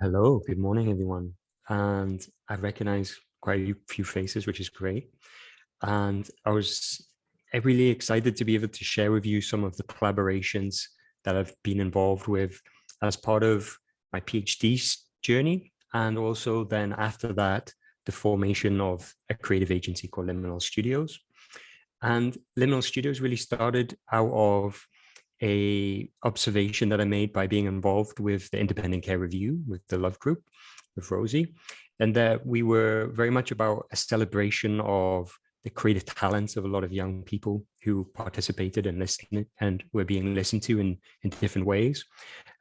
Hello, good morning, everyone. And I recognize quite a few faces, which is great. And I was really excited to be able to share with you some of the collaborations that I've been involved with as part of my PhD journey. And also then after that, the formation of a creative agency called Liminal Studios. And Liminal Studios really started out of a observation that I made by being involved with the Independent Care Review with the Love Group with Rosie, and that we were very much about a celebration of the creative talents of a lot of young people who participated and listened and were being listened to in different ways.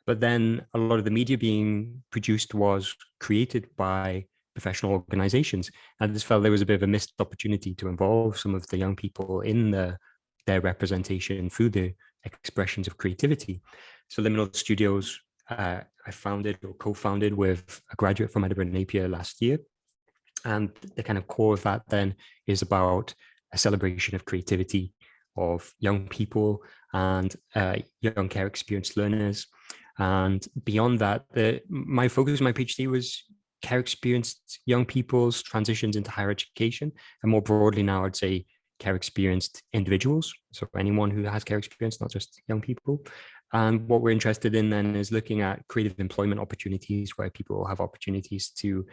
But then a lot of the media being produced was created by professional organizations. And I just felt there was a bit of a missed opportunity to involve some of the young people in their representation through the expressions of creativity. So Liminal Studios, I founded or co-founded with a graduate from Edinburgh Napier last year. And the kind of core of that then is about a celebration of creativity of young people and young care experienced learners. And beyond that, my focus in my PhD was care experienced young people's transitions into higher education. And more broadly now, I'd say care experienced individuals. So anyone who has care experience, not just young people. And what we're interested in then is looking at creative employment opportunities where people have opportunities to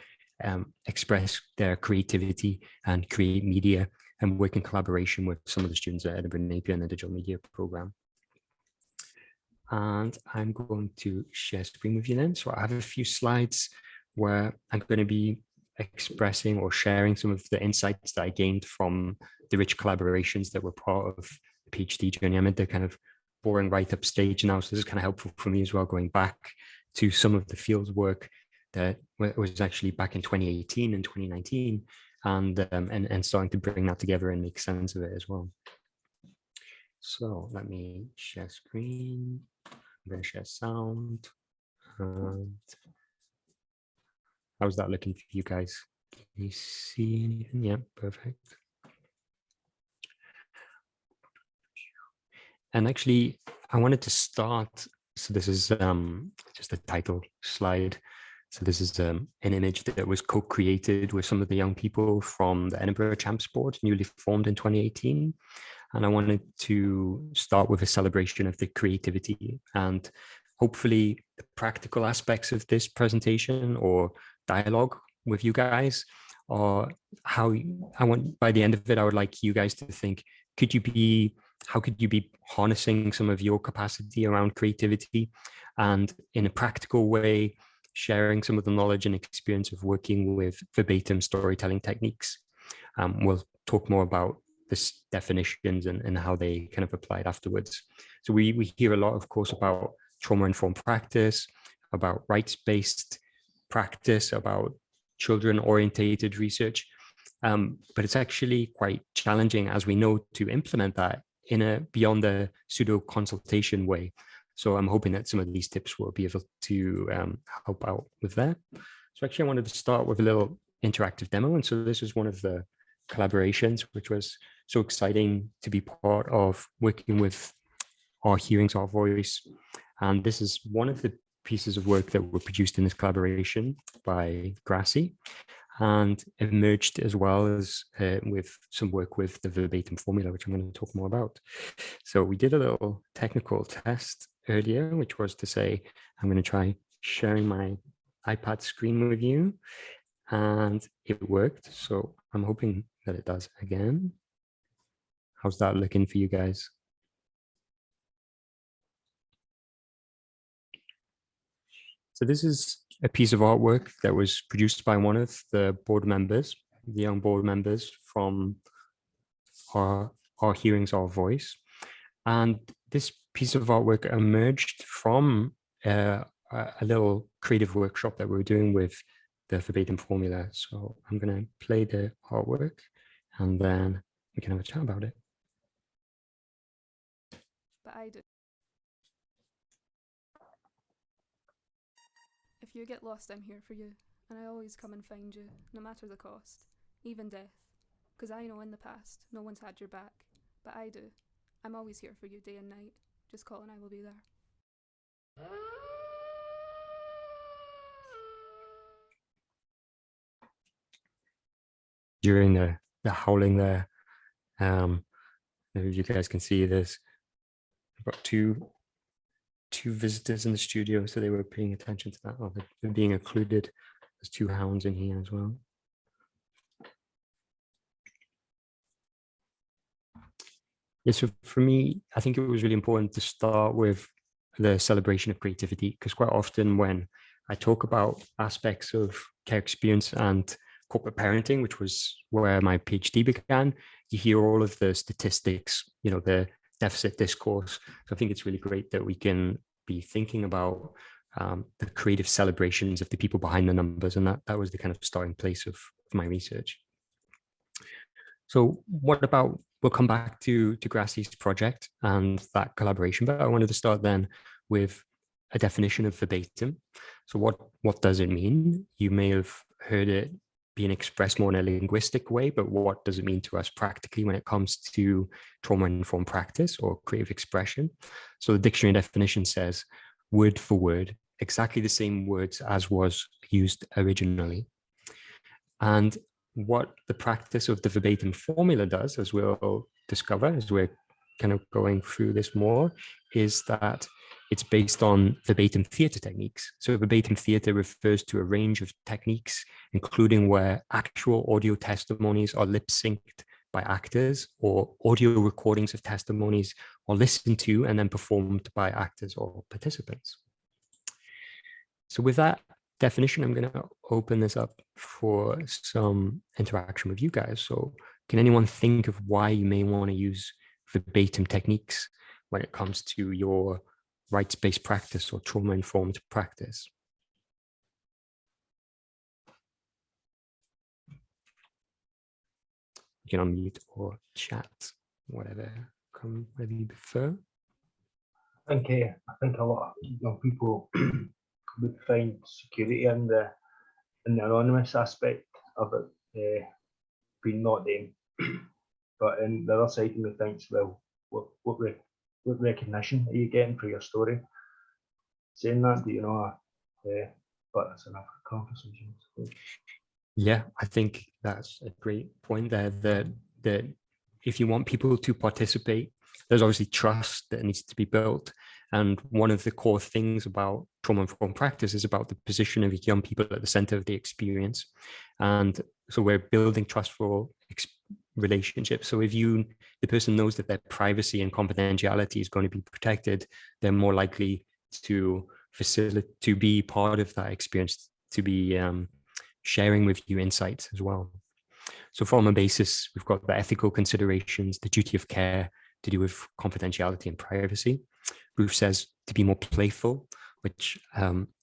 express their creativity and create media and work in collaboration with some of the students at Edinburgh Napier and the digital media program. And I'm going to share screen with you then. So I have a few slides where I'm going to be expressing or sharing some of the insights that I gained from the rich collaborations that were part of the PhD journey. I'm at the kind of boring write-up stage now, so this is kind of helpful for me as well, going back to some of the field work that was actually back in 2018 and 2019, and starting to bring that together and make sense of it as well. So let me share screen. I'm going to share sound. And how's that looking for you guys? Can you see anything? Yeah, perfect. And actually, I wanted to start. So this is just a title slide. So this is an image that was co-created with some of the young people from the Edinburgh Champs Board, newly formed in 2018. And I wanted to start with a celebration of the creativity and hopefully the practical aspects of this presentation or dialogue with you guys, or how I want, by the end of it, I would like you guys to think, how could you be harnessing some of your capacity around creativity and in a practical way, sharing some of the knowledge and experience of working with verbatim storytelling techniques. We'll talk more about this definitions and how they kind of applied afterwards. So we hear a lot, of course, about trauma-informed practice, about rights-based practice, about children-orientated research. But it's actually quite challenging, as we know, to implement that in a beyond the pseudo consultation way. So I'm hoping that some of these tips will be able to help out with that. So actually, I wanted to start with a little interactive demo. And so this is one of the collaborations, which was so exciting to be part of, working with Our Hearings, Our Voice. And this is one of the pieces of work that were produced in this collaboration by Grassi, and emerged as well as with some work with the Verbatim Formula, which I'm going to talk more about. So we did a little technical test earlier, which was to say, I'm going to try sharing my iPad screen with you, and it worked. So I'm hoping that it does again. How's that looking for you guys? So this is a piece of artwork that was produced by one of the board members, the young board members from Our Hearings, Our Voice. And this piece of artwork emerged from a little creative workshop that we were doing with the Verbatim Formula. So I'm going to play the artwork and then we can have a chat about it. But I do. If you get lost, I'm here for you, and I always come and find you, no matter the cost, even death. 'Cause I know in the past, no one's had your back, but I do. I'm always here for you day and night. Just call and I will be there. during the howling there. If you guys can see this, I've got two visitors in the studio, so they were paying attention to that. Oh, they're being included. There's 2 hounds in here as well. Yeah, so for me, I think it was really important to start with the celebration of creativity, because quite often when I talk about aspects of care experience and corporate parenting, which was where my PhD began, you hear all of the statistics, the deficit discourse. So I think it's really great that we can be thinking about the creative celebrations of the people behind the numbers. And that was the kind of starting place of my research. So what about, we'll come back to Grassie's project and that collaboration, but I wanted to start then with a definition of verbatim. So what does it mean? You may have heard it being expressed more in a linguistic way, but what does it mean to us practically when it comes to trauma-informed practice or creative expression? So the dictionary definition says, word for word, exactly the same words as was used originally. And what the practice of the verbatim formula does, as we'll discover as we're kind of going through this more, is that it's based on verbatim theatre techniques. So verbatim theatre refers to a range of techniques, including where actual audio testimonies are lip-synced by actors, or audio recordings of testimonies are listened to and then performed by actors or participants. So with that definition, I'm going to open this up for some interaction with you guys. So can anyone think of why you may want to use verbatim techniques when it comes to your rights-based practice or trauma-informed practice? You can unmute or chat, whatever you prefer. I think a lot of young people would find security in the anonymous aspect of it being not them. But in the other side of me thinks, well, what recognition are you getting for your story? Saying that, do you know? But that's enough conversation. Yeah, I think that's a great point there, that if you want people to participate, there's obviously trust that needs to be built. And one of the core things about trauma-informed practice is about the position of young people at the center of the experience. And so we're building trustful relationships. So if the person knows that their privacy and confidentiality is going to be protected, they're more likely to be part of that experience, to be sharing with you insights as well. So from a basis, we've got the ethical considerations, the duty of care to do with confidentiality and privacy. Ruth says to be more playful, which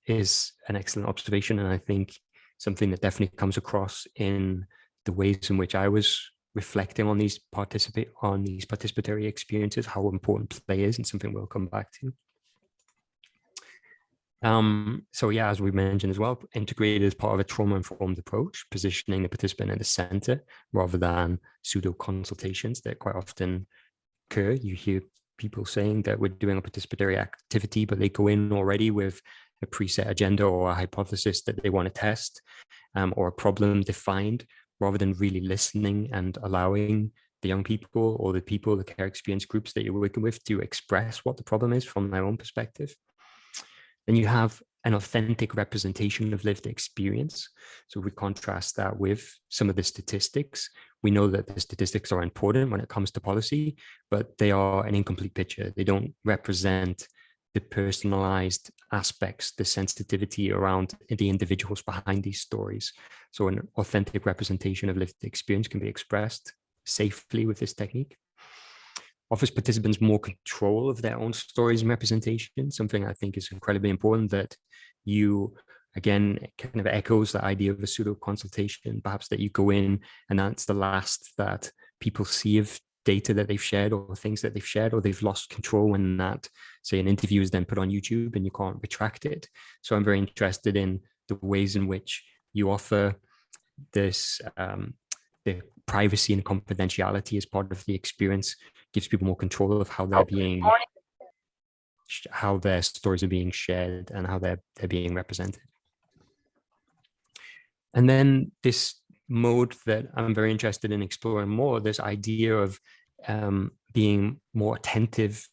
is an excellent observation. And I think something that definitely comes across in the ways in which I was reflecting on these participatory experiences, how important play is, and something we'll come back to. So yeah, as we mentioned as well, integrated as part of a trauma-informed approach, positioning the participant at the center rather than pseudo consultations that quite often occur. You hear people saying that we're doing a participatory activity, but they go in already with a preset agenda or a hypothesis that they want to test, or a problem defined, rather than really listening and allowing the young people or the care experience groups that you're working with to express what the problem is from their own perspective. Then you have an authentic representation of lived experience. So we contrast that with some of the statistics. We know that the statistics are important when it comes to policy, but they are an incomplete picture. They don't represent the personalized aspects, the sensitivity around the individuals behind these stories. So an authentic representation of lived experience can be expressed safely with this technique. Offers participants more control of their own stories and representation, something I think is incredibly important, that you, again, kind of echoes the idea of a pseudo consultation, perhaps that you go in and that's the last that people see of data that they've shared or things that they've shared, or they've lost control when that, say, an interview is then put on YouTube and you can't retract it. So I'm very interested in the ways in which you offer this, the privacy and confidentiality as part of the experience, gives people more control of how their stories are being shared and how they're being represented. And then this mode that I'm very interested in exploring more, this idea of being more attentive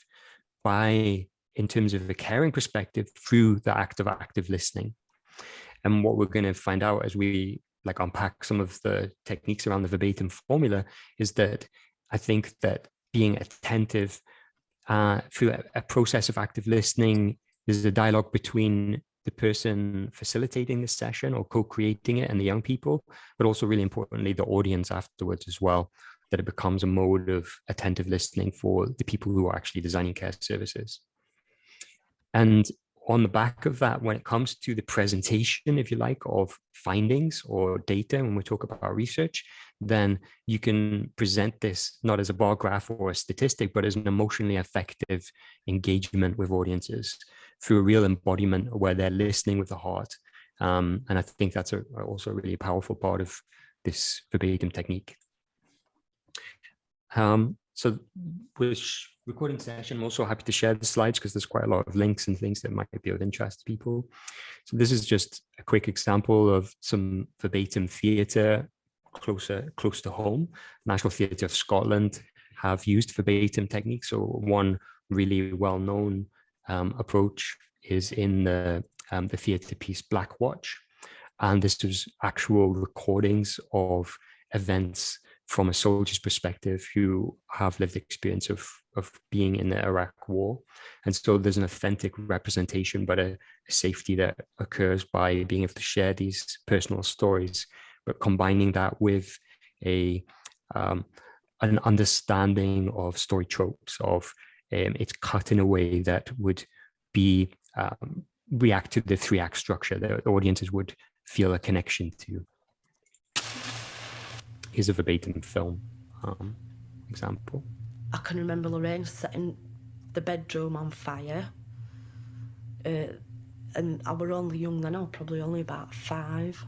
in terms of a caring perspective through the act of active listening. And what we're going to find out as we unpack some of the techniques around the verbatim formula is that I think that being attentive through a process of active listening is a dialogue between the person facilitating the session or co-creating it and the young people, but also really importantly, the audience afterwards as well, that it becomes a mode of attentive listening for the people who are actually designing care services. And on the back of that, when it comes to the presentation, if you like, of findings or data, when we talk about research, then you can present this not as a bar graph or a statistic, but as an emotionally effective engagement with audiences through a real embodiment where they're listening with the heart. And I think that's also a really powerful part of this verbatim technique. So with recording session, I'm also happy to share the slides because there's quite a lot of links and things that might be of interest to people. So this is just a quick example of some verbatim theatre close to home. National Theatre of Scotland have used verbatim techniques. So one really well-known approach is in the theatre piece Black Watch. And this was actual recordings of events from a soldier's perspective who have lived experience of being in the Iraq war. And so there's an authentic representation, but a safety that occurs by being able to share these personal stories, but combining that with an understanding of story tropes, of it's cut in a way that would be react to the 3-act structure that audiences would feel a connection to. Here's a verbatim film example. I can remember Lorraine setting the bedroom on fire. And I were only young then, I was probably only about 5.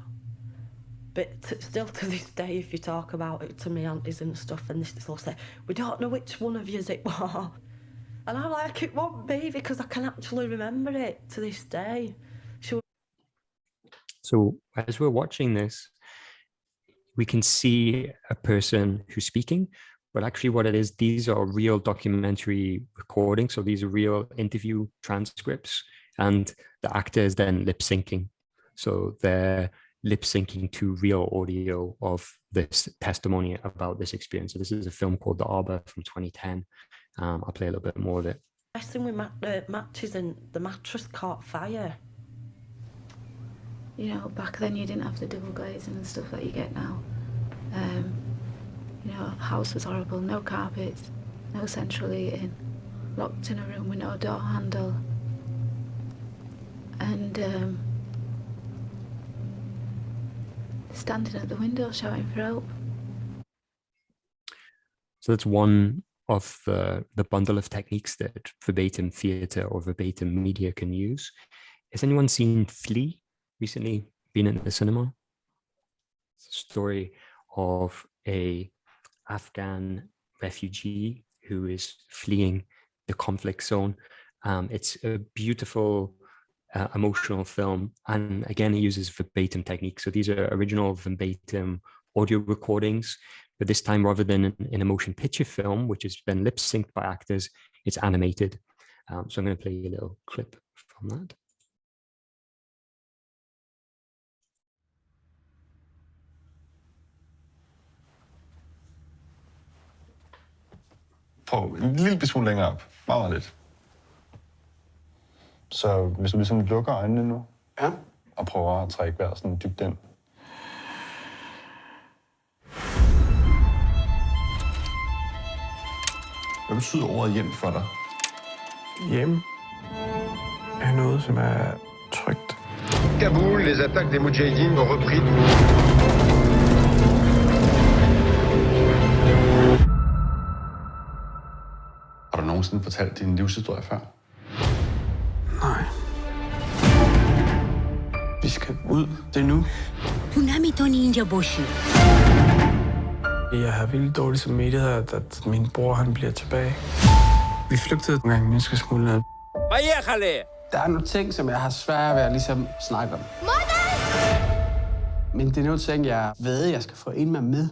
But still to this day, if you talk about it to me aunties and stuff, and they'll say, we don't know which one of yous it was. And I'm like, it won't be, because I can actually remember it to this day. So as we're watching this, we can see a person who's speaking, but actually what it is, these are real documentary recordings. So these are real interview transcripts, and the actor is then lip syncing. So they're lip syncing to real audio of this testimony about this experience. So this is a film called The Arbor from 2010. I'll play a little bit more of it. Wrestling with matches and the mattress caught fire. You know, back then you didn't have the double glazing and stuff that you get now. You know, house was horrible, no carpets, no central heating, locked in a room with no door handle. And standing at the window shouting for help. So that's one of the bundle of techniques that verbatim theatre or verbatim media can use. Has anyone seen Flee? Recently been in the cinema? It's a story of a Afghan refugee who is fleeing the conflict zone. It's a beautiful, emotional film. And again, it uses verbatim techniques. So these are original verbatim audio recordings, but this time rather than in a motion picture film, which has been lip synced by actors, it's animated. So I'm going to play a little clip from that. Prøv en lille smule længere op. Meget lidt. Så hvis du ligesom lukker øjnene nu, ja, og prøver at trække vejret sådan dybt ind. Hvad betyder ordet hjem for dig? Hjem er noget, som er trygt. Kaboul, les attaques des Moudjahidines ont repris. Har du nogensinde fortalt din livshistorie før? Nej. Vi skal ud. Det er nu. Jeg har vildt dårlig samvittighed, at min bror han bliver tilbage. Vi flygtede en gang menneskesmuglerne. Der er nogle ting, som jeg har svært ved at ligesom snakke om. Men det er nogle ting, jeg ved, jeg skal få en med.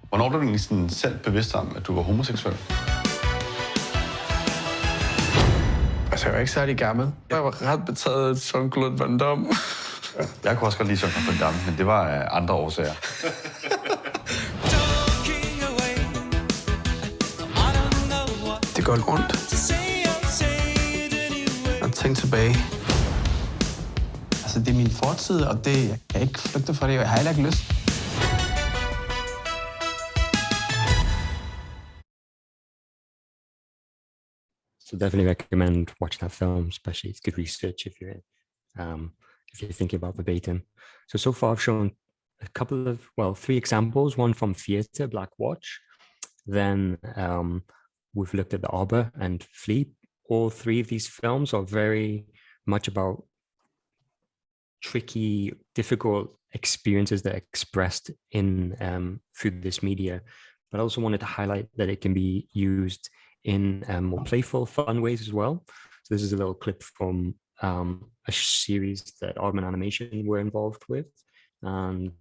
Hvornår er du egentlig sådan selv bevidst om, at du var homoseksuel? Altså, jeg var ikke særlig gammel. Jeg var ret betaget af Jean-Claude Van Damme. Jeg kunne også godt lide Jean-Claude Van Damme, men det var af andre årsager. Det går ondt at tænke tilbage. Altså, det er min fortid, og det jeg kan ikke flygte fra det, og jeg har heller ikke lyst. So definitely recommend watching that film, especially it's good research if you're thinking about verbatim. So far I've shown a couple of, well, 3 examples, one from theatre, Black Watch. Then we've looked at The Arbor and Flea. All 3 of these films are very much about tricky, difficult experiences that are expressed in through this media. But I also wanted to highlight that it can be used in more playful, fun ways as well. So this is a little clip from a series that Aardman Animation were involved with, and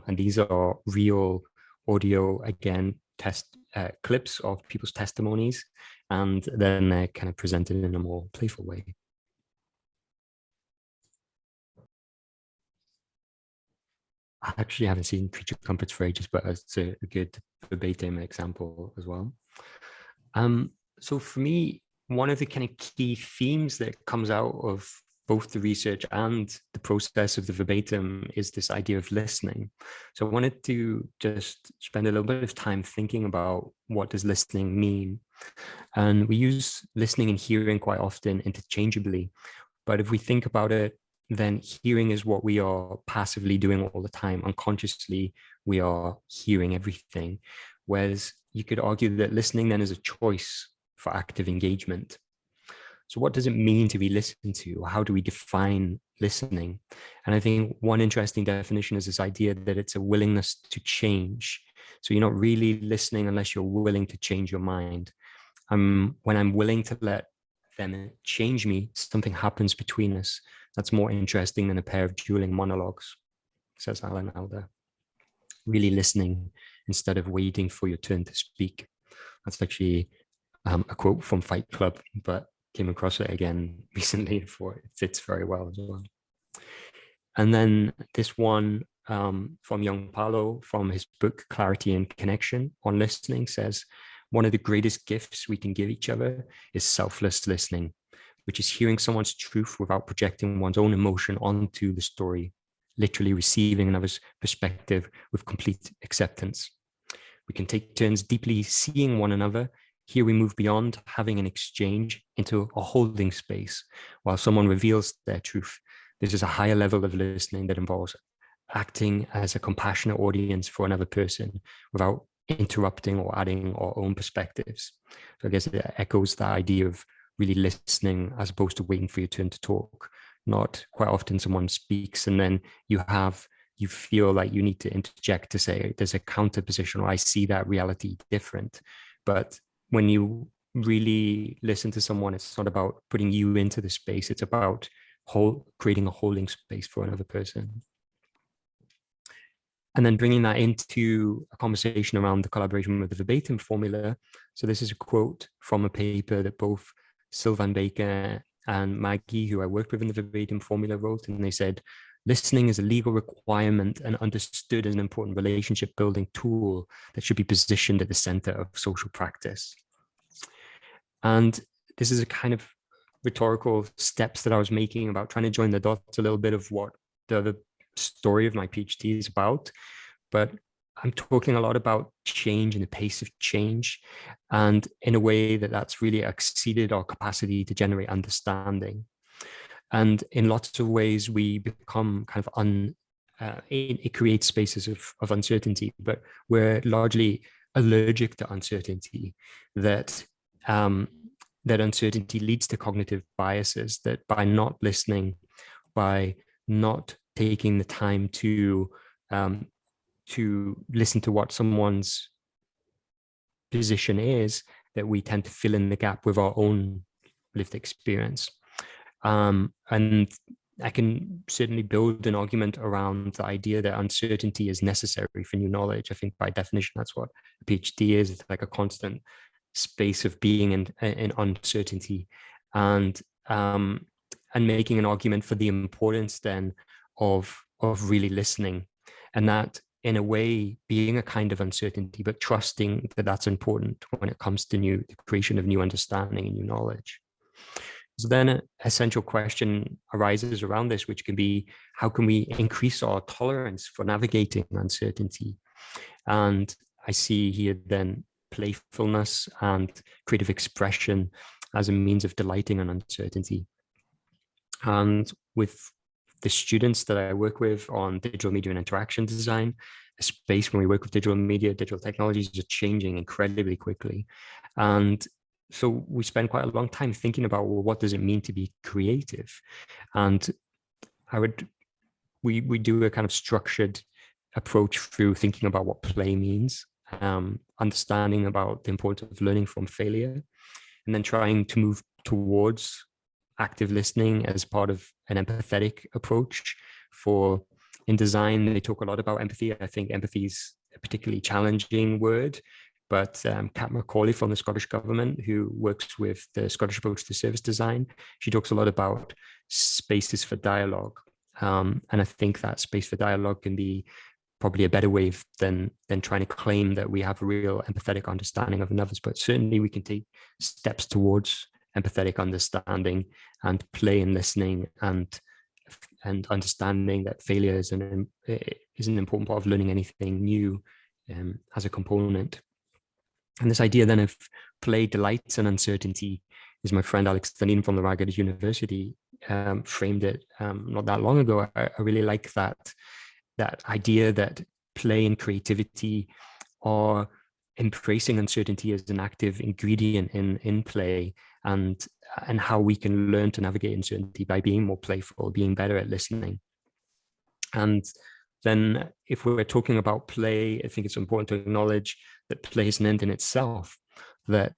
these are real audio, again, test clips of people's testimonies, and then they're kind of presented in a more playful way. I actually haven't seen Creature Comforts for ages, but it's a good verbatim example as well. So for me, one of the kind of key themes that comes out of both the research and the process of the verbatim is this idea of listening. So I wanted to just spend a little bit of time thinking about what does listening mean. And we use listening and hearing quite often interchangeably. But if we think about it, then hearing is what we are passively doing all the time. Unconsciously, we are hearing everything. Whereas you could argue that listening then is a choice for active engagement. So what does it mean to be listened to? How do we define listening? And I think one interesting definition is this idea that it's a willingness to change. So you're not really listening unless you're willing to change your mind. When I'm willing to let them change me, something happens between us that's more interesting than a pair of dueling monologues, says Alan Alda. Really listening instead of waiting for your turn to speak. That's actually a quote from Fight Club, but came across it again recently for it fits very well as well. And then this one from Young Paulo from his book Clarity and Connection on listening says, one of the greatest gifts we can give each other is selfless listening, which is hearing someone's truth without projecting one's own emotion onto the story, literally receiving another's perspective with complete acceptance. We can take turns deeply seeing one another. Here we move beyond having an exchange into a holding space while someone reveals their truth. This is a higher level of listening that involves acting as a compassionate audience for another person without interrupting or adding our own perspectives. So I guess it echoes the idea of really listening as opposed to waiting for your turn to talk. Not quite often someone speaks and then you feel like you need to interject to say there's a counter position or I see that reality different. But when you really listen to someone, it's not about putting you into the space. It's about creating a holding space for another person. And then bringing that into a conversation around the collaboration with the Verbatim Formula. So this is a quote from a paper that both Sylvan Baker and Maggie, who I worked with in the Verbatim Formula, wrote, and they said, listening is a legal requirement and understood as an important relationship building tool that should be positioned at the center of social practice. And this is a kind of rhetorical steps that I was making about trying to join the dots a little bit of what the other story of my PhD is about. But I'm talking a lot about change and the pace of change, and in a way that's really exceeded our capacity to generate understanding. And in lots of ways, we become kind of it creates spaces of uncertainty, but we're largely allergic to uncertainty. That uncertainty leads to cognitive biases, that by not listening, by not taking the time to listen to what someone's position is, that we tend to fill in the gap with our own lived experience. And I can certainly build an argument around the idea that uncertainty is necessary for new knowledge. I think by definition, that's what a PhD is. It's like a constant space of being in uncertainty, and making an argument for the importance then of really listening, and that in a way being a kind of uncertainty, but trusting that that's important when it comes to the creation of new understanding and new knowledge. So then an essential question arises around this, which can be, how can we increase our tolerance for navigating uncertainty? And I see here then playfulness and creative expression as a means of delighting in uncertainty. And with the students that I work with on digital media and interaction design, a space when we work with digital media, digital technologies are changing incredibly quickly. And so we spend quite a long time thinking about, well, what does it mean to be creative? And we do a kind of structured approach through thinking about what play means, understanding about the importance of learning from failure, and then trying to move towards active listening as part of an empathetic approach. In design, they talk a lot about empathy. I think empathy is a particularly challenging word, but Kat Macaulay from the Scottish Government, who works with the Scottish approach to service design, she talks a lot about spaces for dialogue. And I think that space for dialogue can be probably a better way than trying to claim that we have a real empathetic understanding of another's, but certainly we can take steps towards empathetic understanding and play and listening and understanding that failure is an important part of learning anything new as a component. And this idea then of play delights and uncertainty is my friend Alex Danin from the Edinburgh University framed it not that long ago. I really like that idea that play and creativity are embracing uncertainty as an active ingredient in play, and how we can learn to navigate uncertainty by being more playful, being better at listening. And then if we're talking about play, I think it's important to acknowledge that play is an end in itself, that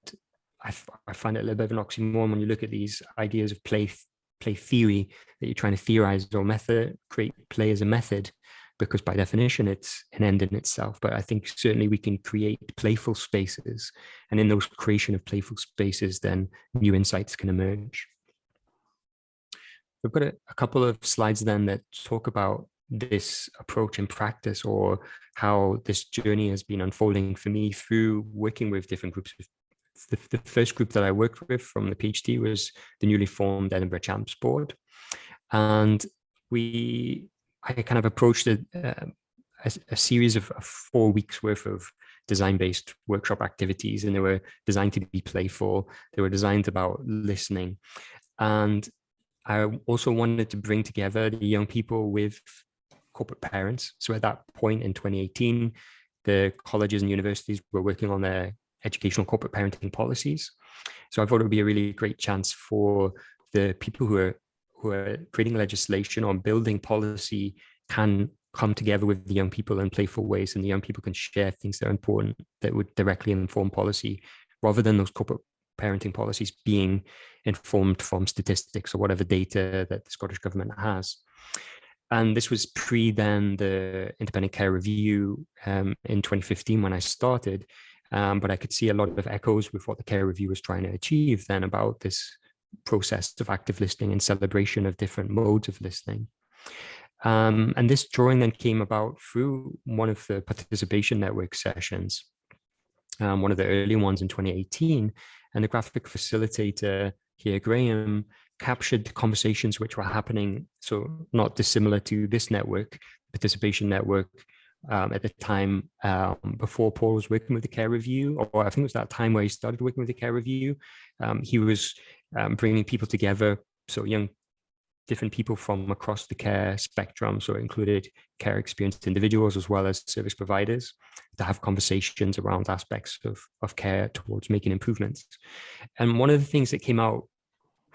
I find it a little bit of an oxymoron when you look at these ideas of play theory, that you're trying to theorize or create play as a method, because by definition, it's an end in itself. But I think certainly we can create playful spaces. And in those creation of playful spaces, then new insights can emerge. We've got a couple of slides then that talk about this approach in practice, or how this journey has been unfolding for me through working with different groups. The first group that I worked with from the PhD was the newly formed Edinburgh Champs Board. And I kind of approached a series of 4 weeks worth of design-based workshop activities, and they were designed to be playful. They were designed about listening. And I also wanted to bring together the young people with corporate parents. So at that point in 2018, the colleges and universities were working on their educational corporate parenting policies. So I thought it would be a really great chance for the people who are creating legislation or building policy can come together with the young people in playful ways, and the young people can share things that are important that would directly inform policy, rather than those corporate parenting policies being informed from statistics or whatever data that the Scottish Government has. And this was then the independent care review in 2015 when I started. But I could see a lot of echoes with what the care review was trying to achieve then about this process of active listening and celebration of different modes of listening. And this drawing then came about through one of the participation network sessions, one of the early ones in 2018. And the graphic facilitator here, Graham, captured the conversations which were happening, so not dissimilar to this network, participation network, at the time before Paul was working with the care review, or I think it was that time where he started working with the care review. He was bringing people together, so different people from across the care spectrum, so it included care experienced individuals as well as service providers, to have conversations around aspects of care towards making improvements. And one of the things that came out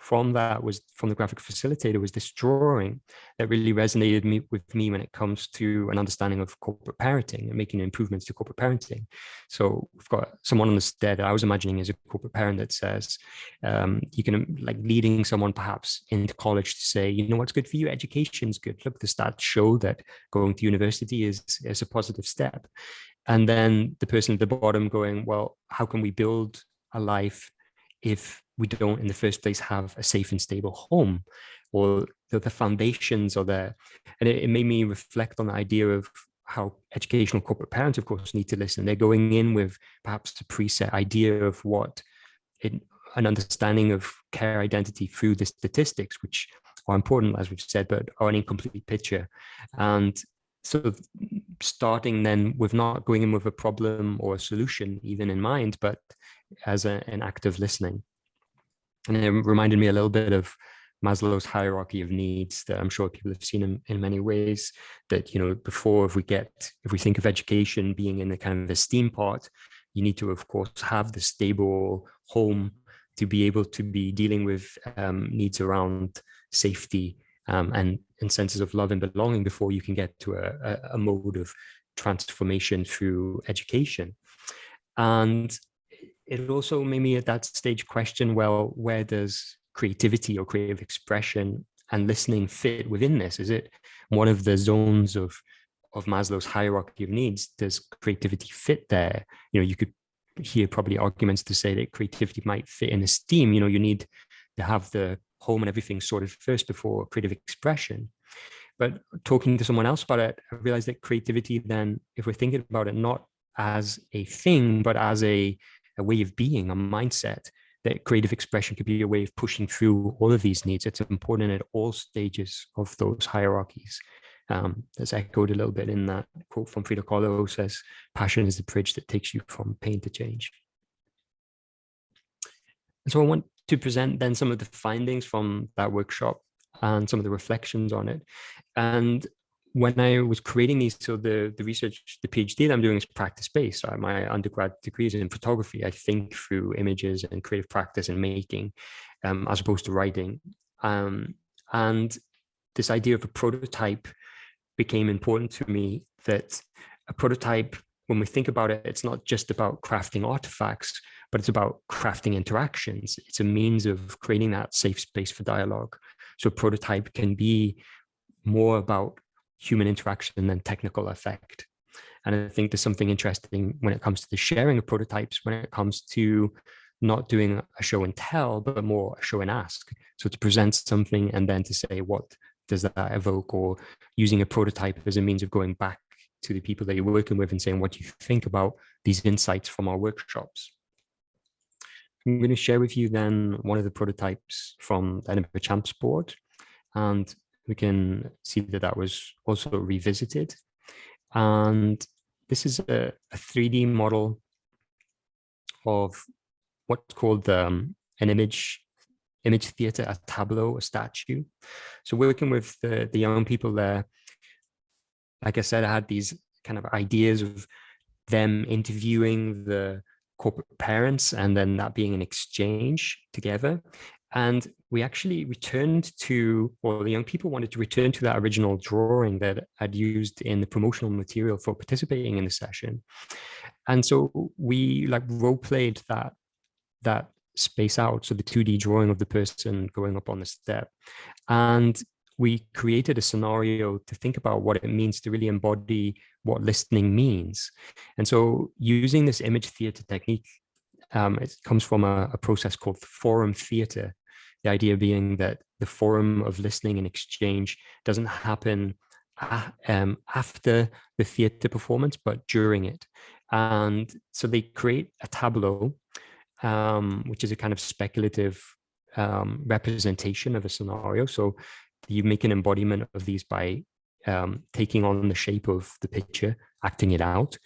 from that was from the graphic facilitator was this drawing that really resonated with me when it comes to an understanding of corporate parenting and making improvements to corporate parenting. So we've got someone on the stead that I was imagining as a corporate parent that says, you can like leading someone perhaps into college to say, you know, what's good for you? Education's good. Look, the stats show that going to university is a positive step. And then the person at the bottom going, well, how can we build a life if we don't in the first place have a safe and stable home, or the foundations are there? And it made me reflect on the idea of how educational corporate parents, of course, need to listen. They're going in with perhaps a preset idea of what an understanding of care identity through the statistics, which are important, as we've said, but are an incomplete picture. And so starting then with not going in with a problem or a solution even in mind, but as an act of listening. And it reminded me a little bit of Maslow's hierarchy of needs that I'm sure people have seen in many ways, that, you know, before, if we think of education being in the kind of esteem part, you need to, of course, have the stable home to be able to be dealing with needs around safety and senses of love and belonging before you can get to a mode of transformation through education. And it also made me at that stage question, well, where does creativity or creative expression and listening fit within this? Is it one of the zones of Maslow's hierarchy of needs? Does creativity fit there? You know, you could hear probably arguments to say that creativity might fit in esteem. You know, you need to have the home and everything sorted first before creative expression. But talking to someone else about it, I realized that creativity then, if we're thinking about it not as a thing, but as a way of being, a mindset, that creative expression could be a way of pushing through all of these needs. It's important at all stages of those hierarchies. That's echoed a little bit in that quote from Frida Kahlo, who says, passion is the bridge that takes you from pain to change. And so I want to present then some of the findings from that workshop and some of the reflections on it. And when I was creating these, so the research, the PhD that I'm doing is practice-based. My undergrad degree is in photography. I think through images and creative practice and making, as opposed to writing. And this idea of a prototype became important to me, that a prototype, when we think about it, it's not just about crafting artifacts, but it's about crafting interactions. It's a means of creating that safe space for dialogue. So a prototype can be more about human interaction than technical effect. And I think there's something interesting when it comes to the sharing of prototypes, when it comes to not doing a show and tell, but more a show and ask. So to present something and then to say, what does that evoke? Or using a prototype as a means of going back to the people that you're working with and saying, what do you think about these insights from our workshops? I'm going to share with you then one of the prototypes from the Edinburgh Champs board, and we can see that that was also revisited. And this is a 3D model of what's called an image theater, a tableau, a statue. So working with the young people there, like I said, I had these kind of ideas of them interviewing the corporate parents and then that being an exchange together. And we actually returned to, or the young people wanted to return to that original drawing that I'd used in the promotional material for participating in the session. And so we like role played that space out. So the 2D drawing of the person going up on the step. And we created a scenario to think about what it means to really embody what listening means. And so using this image theater technique, it comes from a process called forum theater. The idea being that the forum of listening and exchange doesn't happen after the theater performance, but during it. And so they create a tableau, which is a kind of speculative representation of a scenario. So you make an embodiment of these by taking on the shape of the picture, acting it out.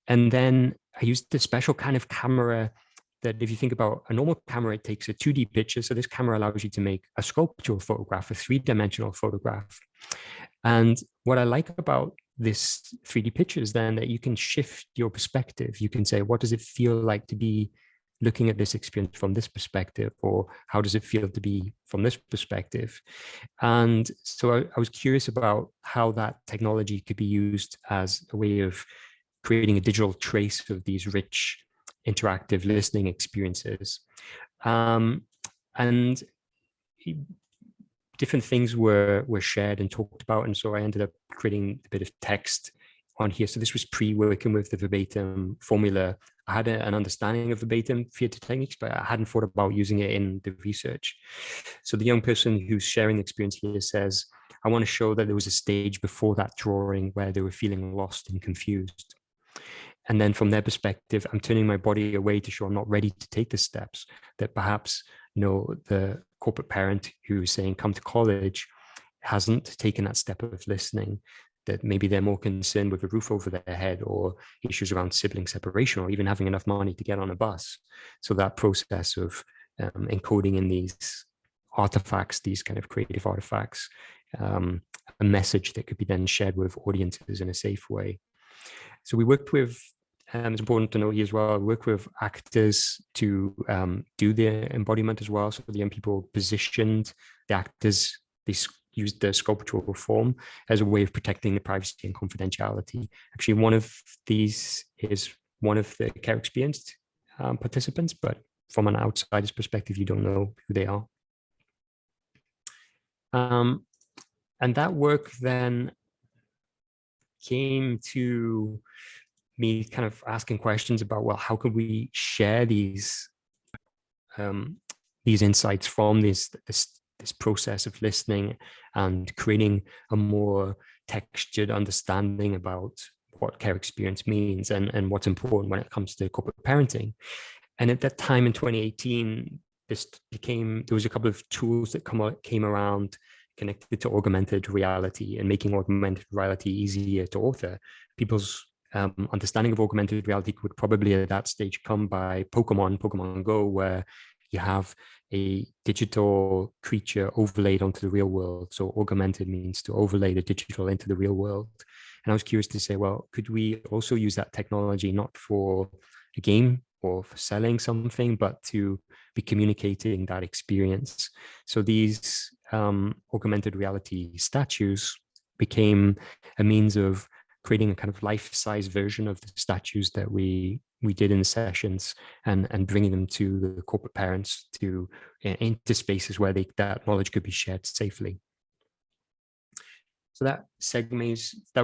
And then I used a special kind of camera that, if you think about a normal camera, it takes a 2D picture. So this camera allows you to make a sculptural photograph, a 3-dimensional photograph. And what I like about this 3D picture is then that you can shift your perspective. You can say, what does it feel like to be looking at this experience from this perspective, or how does it feel to be from this perspective? And so I was curious about how that technology could be used as a way of creating a digital trace of these rich interactive listening experiences. And different things were shared and talked about. And so I ended up creating a bit of text on here. So this was pre-working with the Verbatim Formula. I had an understanding of verbatim theatre techniques, but I hadn't thought about using it in the research. So the young person who's sharing the experience here says, I want to show that there was a stage before that drawing where they were feeling lost and confused. And then from their perspective, I'm turning my body away to show I'm not ready to take the steps, that perhaps, the corporate parent who's saying, come to college, hasn't taken that step of listening, that maybe they're more concerned with a roof over their head or issues around sibling separation or even having enough money to get on a bus. So that process of encoding in these artifacts, these kind of creative artifacts, a message that could be then shared with audiences in a safe way. So we worked with, it's important to note here as well, we worked with actors to do the embodiment as well. So the young people positioned the actors, they used the sculptural form as a way of protecting the privacy and confidentiality. Actually, one of these is one of the care experienced participants, but from an outsider's perspective, you don't know who they are. And that work then came to me kind of asking questions about, well, how could we share these insights from this process of listening and creating a more textured understanding about what care experience means and what's important when it comes to corporate parenting. And at that time in 2018, there was a couple of tools that came around connected to augmented reality and making augmented reality easier to author. People's understanding of augmented reality would probably at that stage come by Pokemon Go, where you have a digital creature overlaid onto the real world. So augmented means to overlay the digital into the real world. And I was curious to say, well, could we also use that technology not for a game or for selling something, but to be communicating that experience? So these augmented reality statues became a means of creating a kind of life-size version of the statues that we did in the sessions and bringing them to the corporate parents into spaces where that knowledge could be shared safely. So that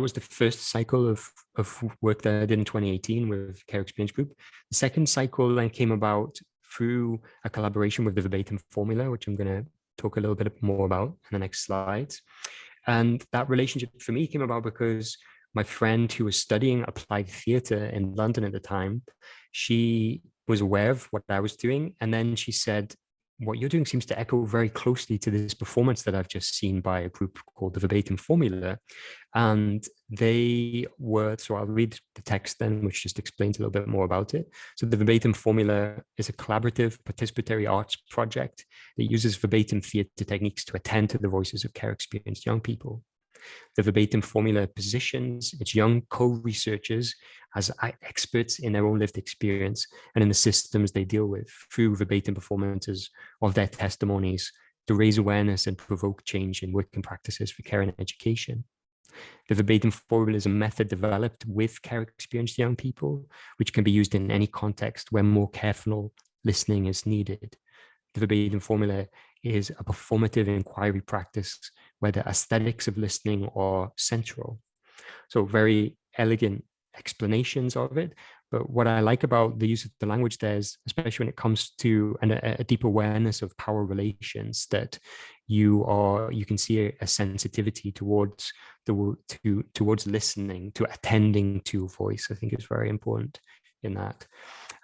was the first cycle of work that I did in 2018 with Care Experience Group. The second cycle then came about through a collaboration with the Verbatim Formula, which I'm going to talk a little bit more about in the next slides. And that relationship for me came about because my friend who was studying applied theatre in London at the time, she was aware of what I was doing. And then she said, what you're doing seems to echo very closely to this performance that I've just seen by a group called the Verbatim Formula. And so I'll read the text then, which just explains a little bit more about it. So the Verbatim Formula is a collaborative participatory arts project that uses verbatim theatre techniques to attend to the voices of care experienced young people. The Verbatim Formula positions its young co-researchers as experts in their own lived experience and in the systems they deal with through verbatim performances of their testimonies to raise awareness and provoke change in working practices for care and education. The Verbatim Formula is a method developed with care experienced young people, which can be used in any context where more careful listening is needed. The Verbatim Formula is a performative inquiry practice where the aesthetics of listening are central. So very elegant explanations of it. But what I like about the use of the language there is, especially when it comes to a deep awareness of power relations, that you can see a sensitivity towards listening, to attending to voice. I think is very important in that.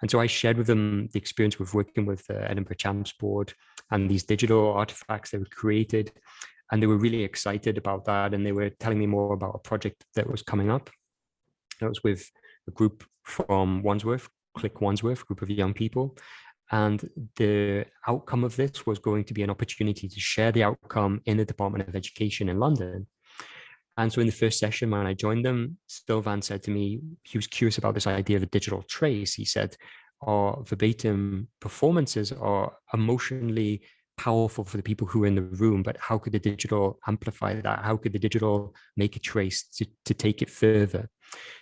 And so I shared with them the experience with working with the Edinburgh Champs Board and these digital artifacts that were created. And they were really excited about that. And they were telling me more about a project that was coming up. It was with a group from Wandsworth, Click Wandsworth, group of young people. And the outcome of this was going to be an opportunity to share the outcome in the Department of Education in London. And so in the first session, when I joined them, Sylvan said to me, he was curious about this idea of a digital trace. He said, our verbatim performances are emotionally powerful for the people who are in the room, but how could the digital amplify that? How could the digital make a trace to take it further?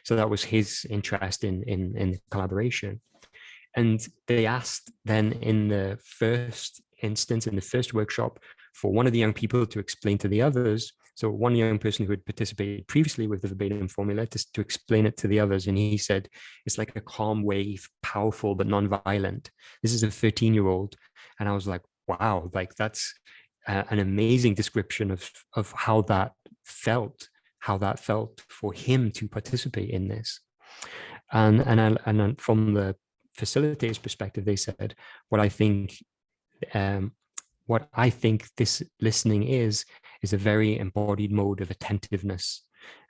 So that was his interest in collaboration. And they asked then in the first instance, in the first workshop, for one of the young people to explain to the others. So one young person who had participated previously with the Verbatim Formula to explain it to the others. And he said, it's like a calm wave, powerful, but non-violent. This is a 13-year-old. And I was like, wow, like that's an amazing description of how that felt for him to participate in this. And from the facilitator's perspective, they said, what I think this listening is a very embodied mode of attentiveness.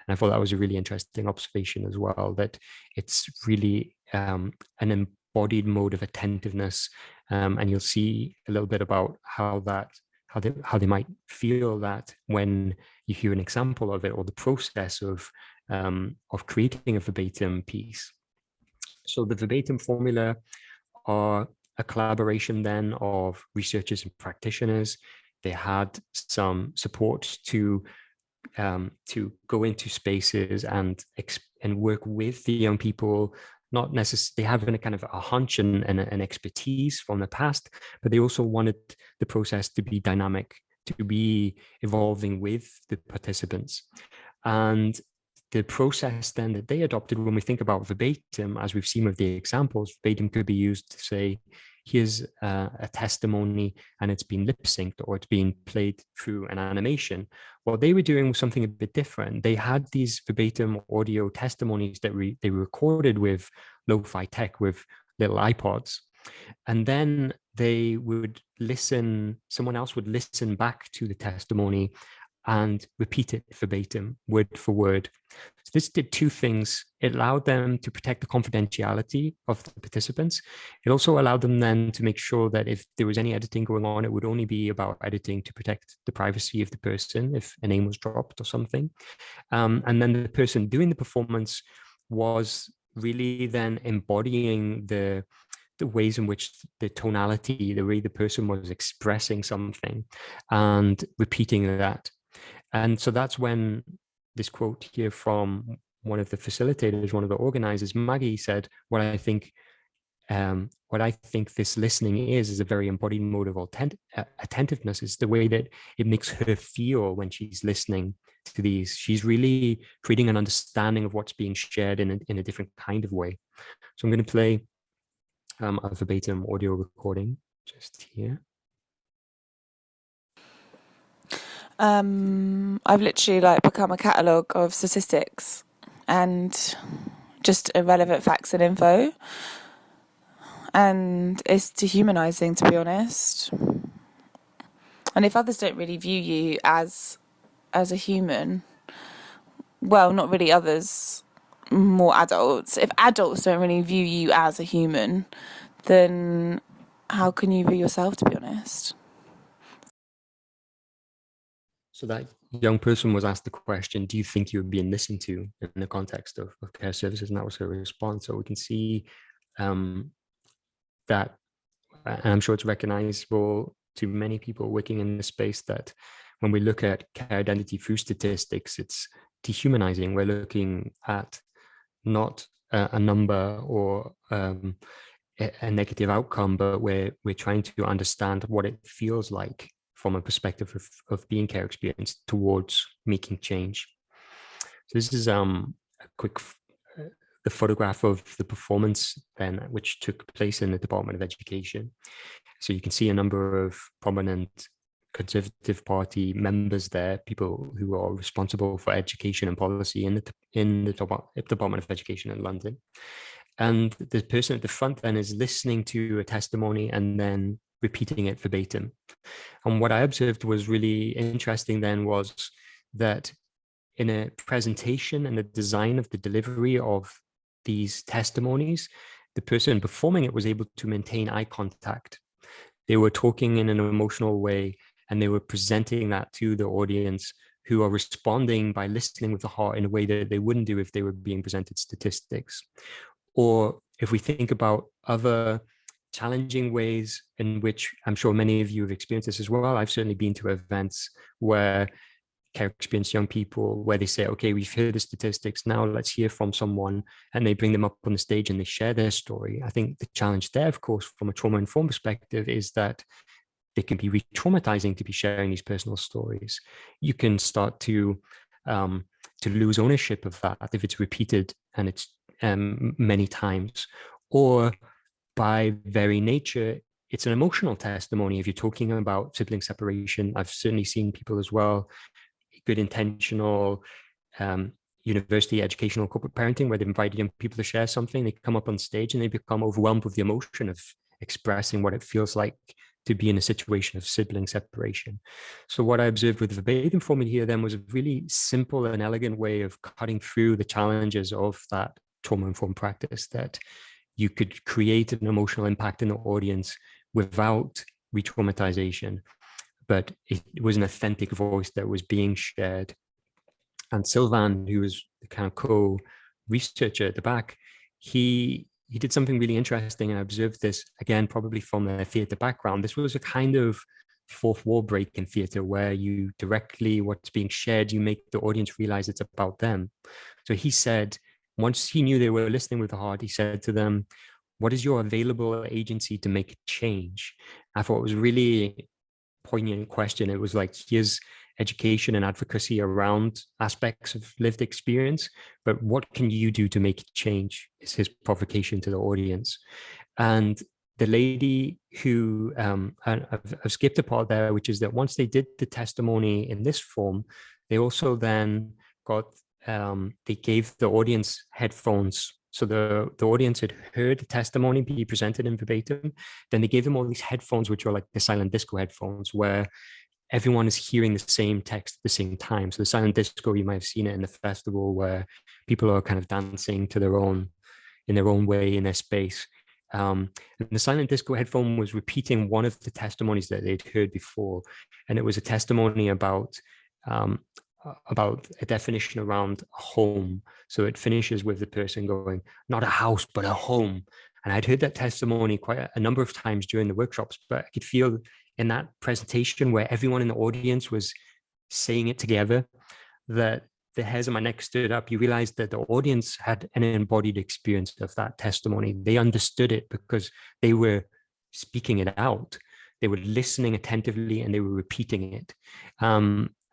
And I thought that was a really interesting observation as well, that it's really an embodied mode of attentiveness. And you'll see a little bit about how they might feel that when you hear an example of it, or the process of creating a verbatim piece. So the Verbatim Formula are a collaboration then of researchers and practitioners. They had some support to go into spaces and work with the young people. Not necessarily, they have a kind of a hunch and an expertise from the past, but they also wanted the process to be dynamic, to be evolving with the participants. And the process then that they adopted, when we think about verbatim, as we've seen with the examples, verbatim could be used to say, here's a testimony and it's been lip synced, or it's being played through an animation. What they were doing was something a bit different. They had these verbatim audio testimonies that they recorded with lo-fi tech, with little iPods. And then they would listen, someone else would listen back to the testimony and repeat it verbatim, word for word. So this did two things. It allowed them to protect the confidentiality of the participants. It also allowed them then to make sure that if there was any editing going on, it would only be about editing to protect the privacy of the person if a name was dropped or something. And then the person doing the performance was really then embodying the ways in which the tonality, the way the person was expressing something, and repeating that. And so that's when this quote here from one of the facilitators, one of the organizers, Maggie, said, what I think this listening is a very embodied mode of attentiveness. Is the way that it makes her feel when she's listening to these. She's really creating an understanding of what's being shared in a different kind of way. So I'm going to play a verbatim audio recording just here. I've literally become a catalogue of statistics and just irrelevant facts and info, and it's dehumanizing, to be honest. And if others don't really view you as a human, well, not really others, more adults. If adults don't really view you as a human, then how can you view yourself, to be honest? So that young person was asked the question, do you think you're being listened to in the context of care services? And that was her response. So we can see that, and I'm sure it's recognizable to many people working in the space, that when we look at care identity through statistics, it's dehumanizing. We're looking at not a number or a negative outcome, but we're trying to understand what it feels like from a perspective of being care experienced towards making change. So this is a quick the photograph of the performance then, which took place in the Department of Education. So you can see a number of prominent Conservative Party members there, people who are responsible for education and policy in the Department of Education in London. And the person at the front then is listening to a testimony and then repeating it verbatim. And what I observed was really interesting then was that in a presentation and the design of the delivery of these testimonies, the person performing it was able to maintain eye contact. They were talking in an emotional way, and they were presenting that to the audience, who are responding by listening with the heart in a way that they wouldn't do if they were being presented statistics. Or if we think about other challenging ways in which I'm sure many of you have experienced this as well. I've certainly been to events where care experienced young people, where they say, okay, we've heard the statistics, now let's hear from someone, and they bring them up on the stage and they share their story. I think the challenge there, of course, from a trauma-informed perspective, is that they can be re-traumatizing to be sharing these personal stories. You can start to lose ownership of that if it's repeated and it's many times, or by very nature, it's an emotional testimony. If you're talking about sibling separation, I've certainly seen people as well, good intentional university educational corporate parenting, where they invite young people to share something, they come up on stage and they become overwhelmed with the emotion of expressing what it feels like to be in a situation of sibling separation. So what I observed with the Verbatim Formula here then was a really simple and elegant way of cutting through the challenges of that trauma-informed practice, that you could create an emotional impact in the audience without re-traumatization, but it was an authentic voice that was being shared. And Sylvain, who was the kind of co-researcher at the back, he did something really interesting, and I observed this again, probably from a theatre background. This was a kind of fourth wall break in theatre, where you directly, what's being shared, you make the audience realize it's about them. So he said, once he knew they were listening with the heart, he said to them, what is your available agency to make a change? I thought it was really poignant question. It was like, here's education and advocacy around aspects of lived experience, but what can you do to make a change, is his provocation to the audience. And the lady who, I've skipped a part there, which is that once they did the testimony in this form, they also then got, they gave the audience headphones. So the audience had heard the testimony be presented in verbatim. Then they gave them all these headphones, which are like the silent disco headphones, where everyone is hearing the same text at the same time. So the silent disco, you might have seen it in the festival, where people are kind of dancing to their own, in their own way, in their space. And the silent disco headphone was repeating one of the testimonies that they'd heard before. And it was a testimony about a definition around home. So it finishes with the person going, not a house, but a home. And I'd heard that testimony quite a number of times during the workshops, but I could feel in that presentation, where everyone in the audience was saying it together, that the hairs on my neck stood up. You realized that the audience had an embodied experience of that testimony. They understood it because they were speaking it out. They were listening attentively and they were repeating it.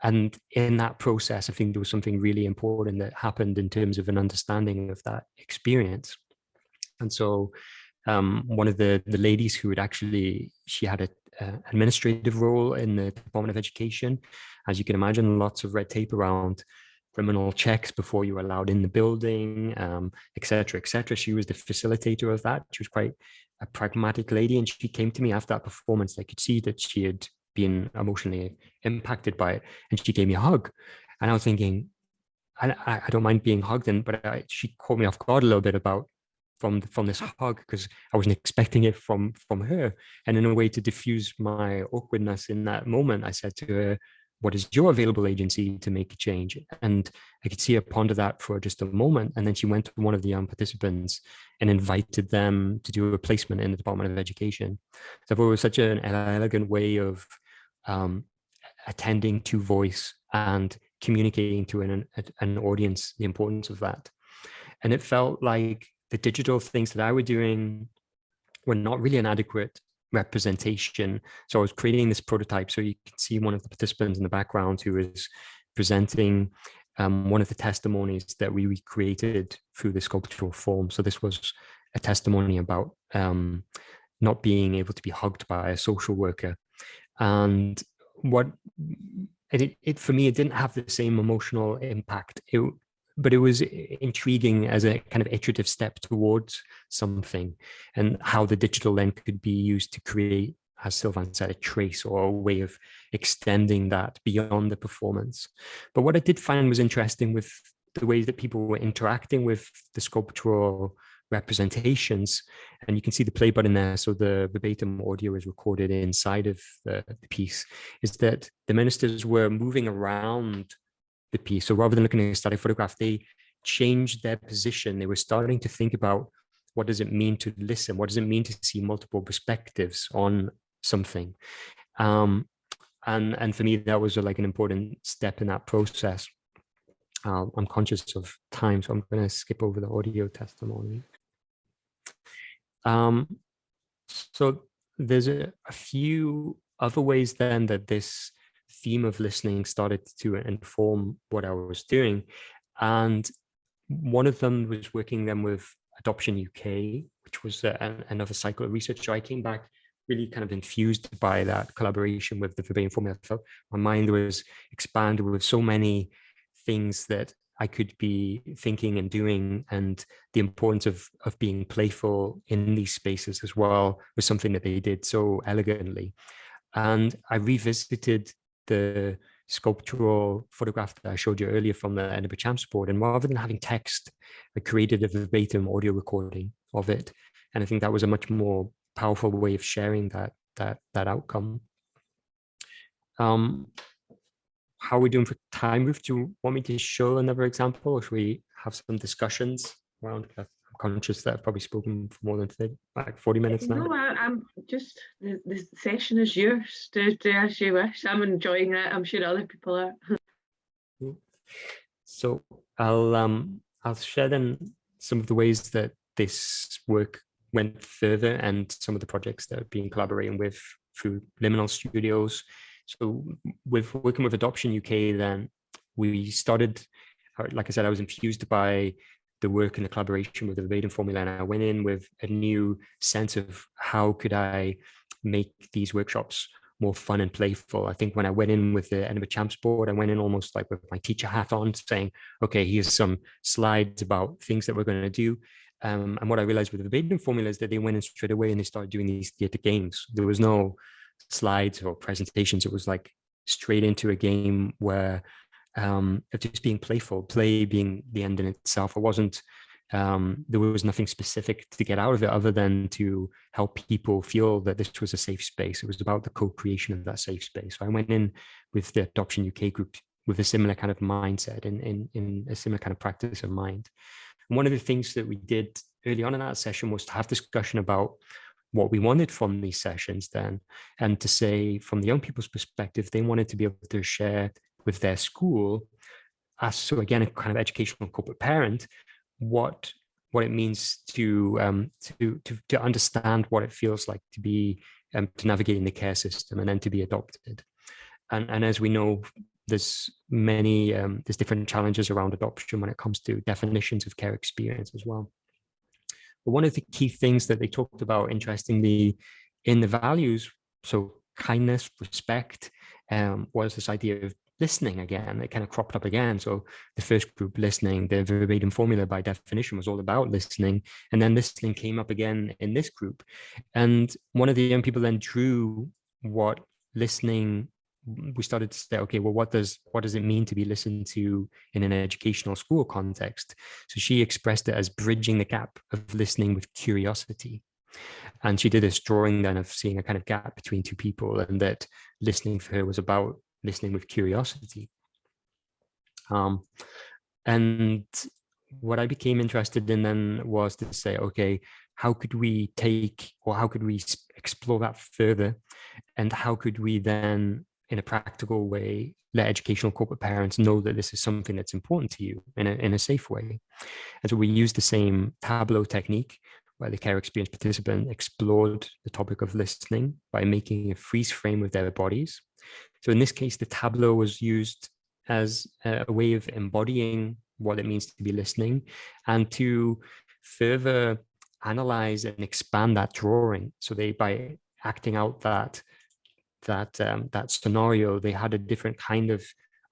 And in that process, I think there was something really important that happened in terms of an understanding of that experience. And so one of the ladies who had actually, she had an administrative role in the Department of Education. As you can imagine, lots of red tape around criminal checks before you were allowed in the building, et cetera, et cetera. She was the facilitator of that. She was quite a pragmatic lady. And she came to me after that performance. I could see that she had been emotionally impacted by it. And she gave me a hug. And I was thinking, I don't mind being hugged, but she caught me off guard a little bit about from this hug, because I wasn't expecting it from her. And in a way to diffuse my awkwardness in that moment, I said to her, what is your available agency to make a change? And I could see her ponder that for just a moment. And then she went to one of the young participants and invited them to do a placement in the Department of Education. So it was such an elegant way of attending to voice and communicating to an audience the importance of that. And it felt like the digital things that I were doing were not really an adequate representation. So I was creating this prototype. So you can see one of the participants in the background who is presenting one of the testimonies that we recreated through the sculptural form. So this was a testimony about not being able to be hugged by a social worker. And for me, it didn't have the same emotional impact. But it was intriguing as a kind of iterative step towards something, and how the digital then could be used to create, as Sylvain said, a trace or a way of extending that beyond the performance. But what I did find was interesting with the ways that people were interacting with the sculptural representations, and you can see the play button there, so the verbatim audio is recorded inside of the piece, is that the ministers were moving around the piece. So rather than looking at a static photograph, they changed their position. They were starting to think about what does it mean to listen? What does it mean to see multiple perspectives on something? And for me, that was like an important step in that process. I'm conscious of time, so I'm going to skip over the audio testimony. So there's a few other ways then that this theme of listening started to inform what I was doing. And one of them was working then with Adoption UK, which was another cycle of research. So I came back really kind of infused by that collaboration with the Verbatim Formula. I felt my mind was expanded with so many things that I could be thinking and doing, and the importance of being playful in these spaces as well was something that they did so elegantly. And I revisited the sculptural photograph that I showed you earlier from the Edinburgh Champs board, and rather than having text, I created a verbatim audio recording of it. And I think that was a much more powerful way of sharing that outcome. How are we doing for time, Ruth? Do you want me to show another example, or should we have some discussions around? I'm conscious that I've probably spoken for more than 40 minutes now. No, I'm just, the session is yours. Do as you wish. I'm enjoying it. I'm sure other people are. So I'll share then some of the ways that this work went further and some of the projects that I've been collaborating with through Liminal Studios. So with working with Adoption UK, then we started, like I said, I was infused by the work and the collaboration with the Verbatim Formula, and I went in with a new sense of how could I make these workshops more fun and playful. I think when I went in with the Edinburgh Champs board, I went in almost like with my teacher hat on, saying, okay, here's some slides about things that we're going to do. And what I realized with the Verbatim Formula is that they went in straight away and they started doing these theatre games. There was no slides or presentations. It was like straight into a game where just being playful, play being the end in itself. It wasn't, there was nothing specific to get out of it other than to help people feel that this was a safe space. It was about the co-creation of that safe space. So I went in with the Adoption UK group with a similar kind of mindset, in a similar kind of practice of mind. And one of the things that we did early on in that session was to have discussion about what we wanted from these sessions then, and to say from the young people's perspective, they wanted to be able to share with their school, as so again, a kind of educational corporate parent, what it means to understand what it feels like to be to navigate in the care system and then to be adopted. And as we know, there's many there's different challenges around adoption when it comes to definitions of care experience as well. But one of the key things that they talked about, interestingly, in the values, so kindness, respect, was this idea of listening again. It kind of cropped up again. So the first group, listening, the Verbatim Formula by definition was all about listening. And then listening came up again in this group. And one of the young people then drew what listening, we started to say, okay, well, what does it mean to be listened to in an educational school context? So she expressed it as bridging the gap of listening with curiosity. And she did this drawing then of seeing a kind of gap between two people, and that listening for her was about listening with curiosity. And what I became interested in then was to say, okay, how could we take, or how could we explore that further? And how could we then, in a practical way, let educational corporate parents know that this is something that's important to you in a safe way? And so we used the same tableau technique where the care experience participant explored the topic of listening by making a freeze frame with their bodies. So in this case, the tableau was used as a way of embodying what it means to be listening, and to further analyze and expand that drawing. So they, by acting out that scenario, they had a different kind of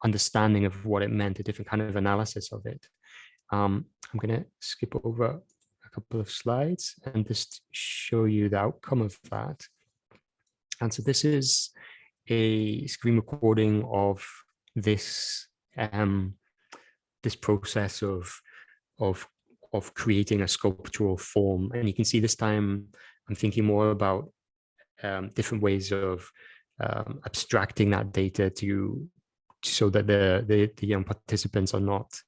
understanding of what it meant, a different kind of analysis of it. I'm going to skip over a couple of slides and just show you the outcome of that. And so this is a screen recording of this this process of creating a sculptural form. And you can see this time I'm thinking more about different ways of abstracting that data so that the young participants are not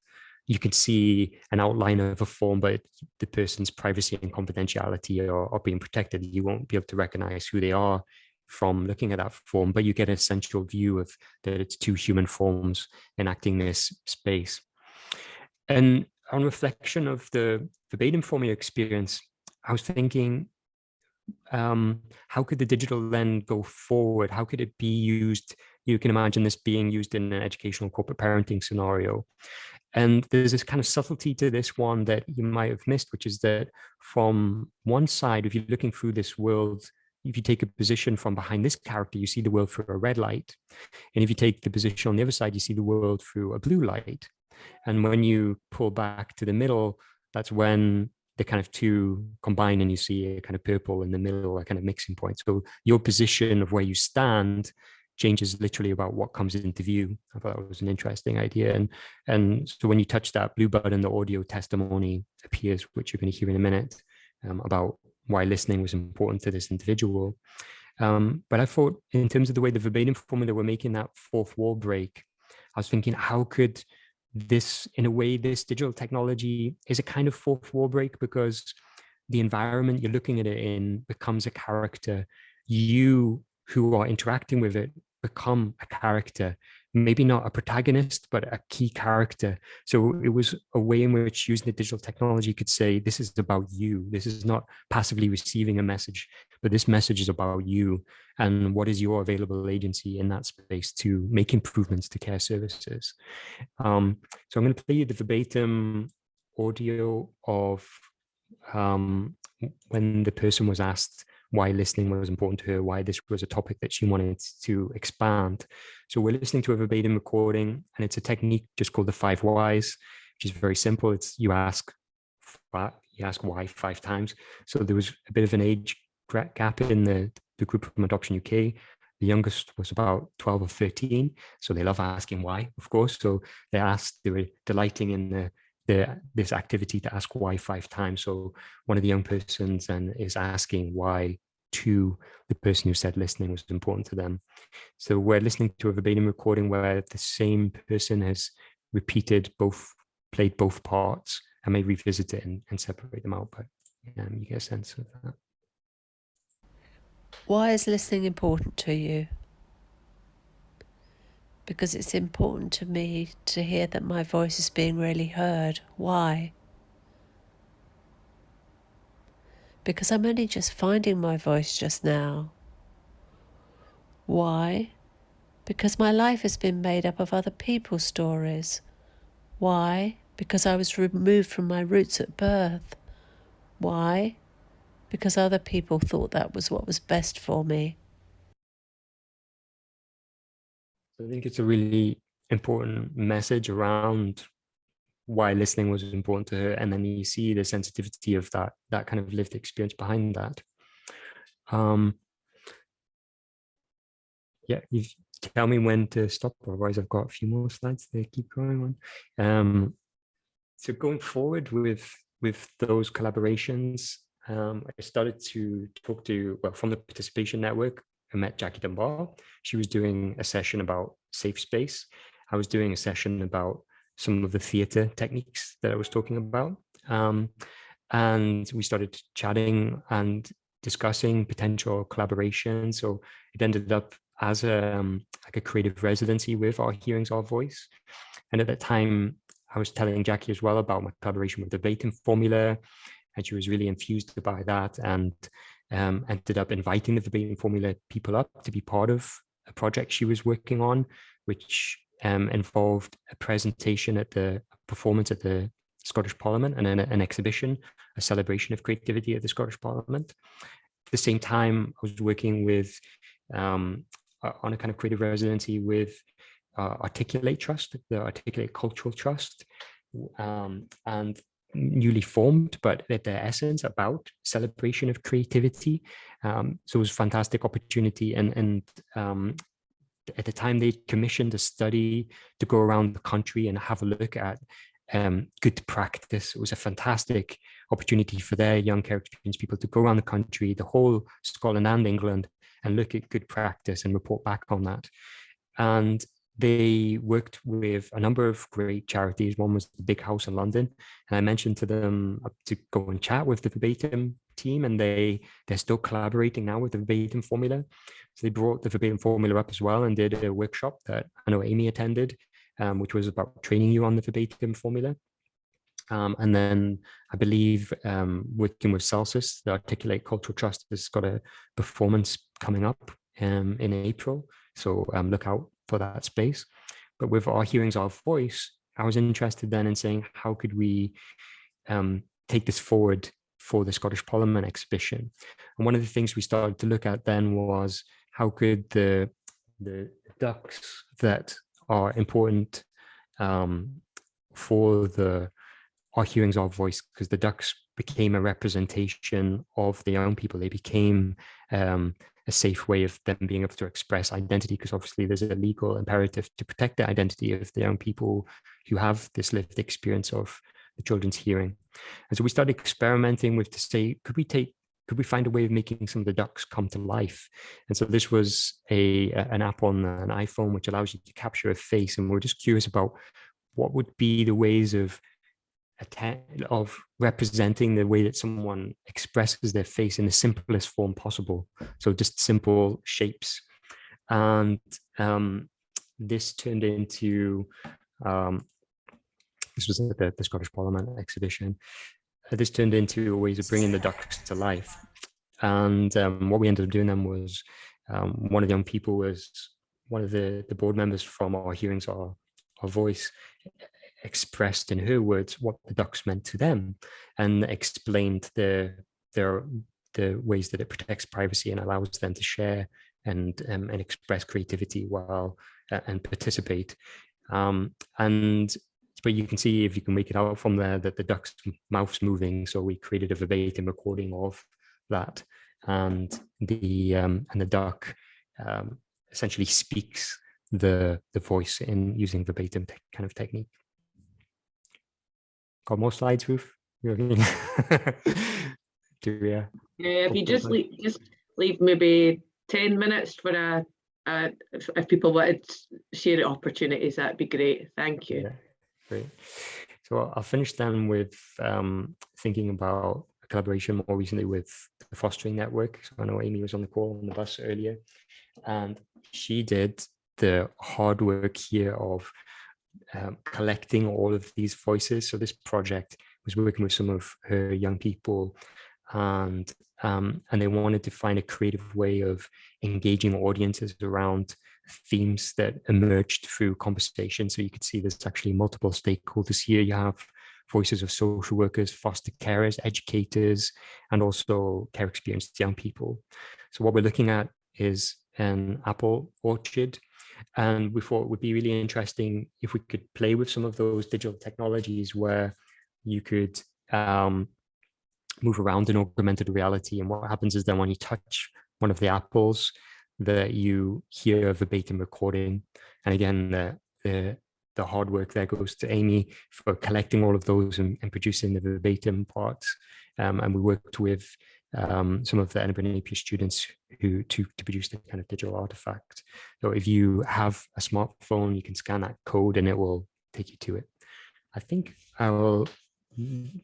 you can see an outline of a form, but the person's privacy and confidentiality are being protected. You won't be able to recognize who they are from looking at that form, but you get an essential view of that it's two human forms enacting this space. And on reflection of the Verbatim Formula experience, I was thinking, how could the digital then go forward? How could it be used? You can imagine this being used in an educational corporate parenting scenario. And there's this kind of subtlety to this one that you might have missed, which is that from one side, if you're looking through this world, if you take a position from behind this character, you see the world through a red light. And if you take the position on the other side, you see the world through a blue light. And when you pull back to the middle, that's when the kind of two combine and you see a kind of purple in the middle, a kind of mixing point. So your position of where you stand changes literally about what comes into view. I thought that was an interesting idea. And so when you touch that blue button, the audio testimony appears, which you're going to hear in a minute, about why listening was important to this individual. But I thought in terms of the way the Verbatim Formula were making that fourth wall break, I was thinking, how could this, in a way, this digital technology is a kind of fourth wall break, because the environment you're looking at it in becomes a character. You who are interacting with it become a character, maybe not a protagonist, but a key character. So it was a way in which using the digital technology could say, this is about you. This is not passively receiving a message, but this message is about you. And what is your available agency in that space to make improvements to care services? So I'm going to play you the verbatim audio of when the person was asked why listening was important to her, why this was a topic that she wanted to expand. So we're listening to a verbatim recording, and it's a technique just called the 5 whys, which is very simple. It's you ask why 5 times. So there was a bit of an age gap in the group from Adoption UK. The youngest was about 12 or 13. So they love asking why, of course. So they were delighting in this activity to ask why 5 times. So one of the young persons then is asking why to the person who said listening was important to them. So we're listening to a verbatim recording where the same person has played both parts. I may revisit it and separate them out, but you get a sense of that. Why is listening important to you? Because it's important to me to hear that my voice is being really heard. Why? Because I'm only just finding my voice just now. Why? Because my life has been made up of other people's stories. Why? Because I was removed from my roots at birth. Why? Because other people thought that was what was best for me. I think it's a really important message around why listening was important to her, and then you see the sensitivity of that kind of lived experience behind that. Yeah, you tell me when to stop, otherwise I've got a few more slides to keep going on. So going forward with those collaborations, I started to talk to, from the Participation Network, I met Jackie Dunbar. She was doing a session about safe space. I was doing a session about some of the theatre techniques that I was talking about. And we started chatting and discussing potential collaboration. So it ended up as like a creative residency with Our Hearing's Our Voice. And at that time, I was telling Jackie as well about my collaboration with the Verbatim Formula, and she was really infused by that, and ended up inviting the Verbatim Formula people up to be part of a project she was working on, which involved a presentation at the performance at the Scottish Parliament, and then an exhibition, a celebration of creativity at the Scottish Parliament. At the same time, I was working with on a kind of creative residency with Articulate Trust, the Articulate Cultural Trust, and newly formed, but at their essence about celebration of creativity. So it was a fantastic opportunity. And at the time they commissioned a study to go around the country and have a look at good practice. It was a fantastic opportunity for their young care experience people to go around the country, the whole Scotland and England, and look at good practice and report back on that. And they worked with a number of great charities. One was the Big House in London, and I mentioned to them to go and chat with the Verbatim team, and they're still collaborating now with the Verbatim Formula. So they brought the Verbatim Formula up as well and did a workshop that I know Amy attended, which was about training you on the Verbatim Formula. And then I believe working with Celsius, the Articulate Cultural Trust, has got a performance coming up in April. So look out for that space. But with Our Hearing's Our Voice, I was interested then in saying, how could we take this forward for the Scottish Parliament exhibition? And one of the things we started to look at then was, how could the ducks that are important for the Our Hearing's Our Voice, because the ducks became a representation of the young people. They became a safe way of them being able to express identity, because obviously there's a legal imperative to protect the identity of the young people who have this lived experience of the children's hearing. And so we started experimenting with, to say, could we find a way of making some of the ducks come to life? And so this was an app on an iPhone which allows you to capture a face, and we're just curious about what would be the ways of representing the way that someone expresses their face in the simplest form possible. So just simple shapes. And this turned into, this was at the Scottish Parliament exhibition. This turned into ways of bringing the ducks to life. And what we ended up doing then was, one of the young people was one of the board members from Our Hearing's Our Voice, expressed in her words what the ducks meant to them, and explained the ways that it protects privacy and allows them to share and express creativity while and participate. But you can see, if you can make it out from there, that the duck's mouth's moving. So we created a verbatim recording of that, and the duck essentially speaks the voice in using verbatim kind of technique. Got more slides, Ruth? Yeah, if you just leave maybe 10 minutes for if people wanted to share opportunities, that'd be great. Thank you. Yeah, great. So I'll finish then with thinking about a collaboration more recently with the Fostering Network. So I know Amy was on the call on the bus earlier, and she did the hard work here of collecting all of these voices. So this project was working with some of her young people, and they wanted to find a creative way of engaging audiences around themes that emerged through conversation. So you could see there's actually multiple stakeholders here. You have voices of social workers, foster carers, educators, and also care experienced young people. So what we're looking at is an apple orchard. And we thought it would be really interesting if we could play with some of those digital technologies where you could move around in augmented reality. And what happens is then when you touch one of the apples, that you hear a verbatim recording. And again, the hard work there goes to Amy for collecting all of those and producing the verbatim parts. And we worked with some of the Edinburgh Napier students to produce the kind of digital artifact. So if you have a smartphone, you can scan that code and it will take you to it. I think I will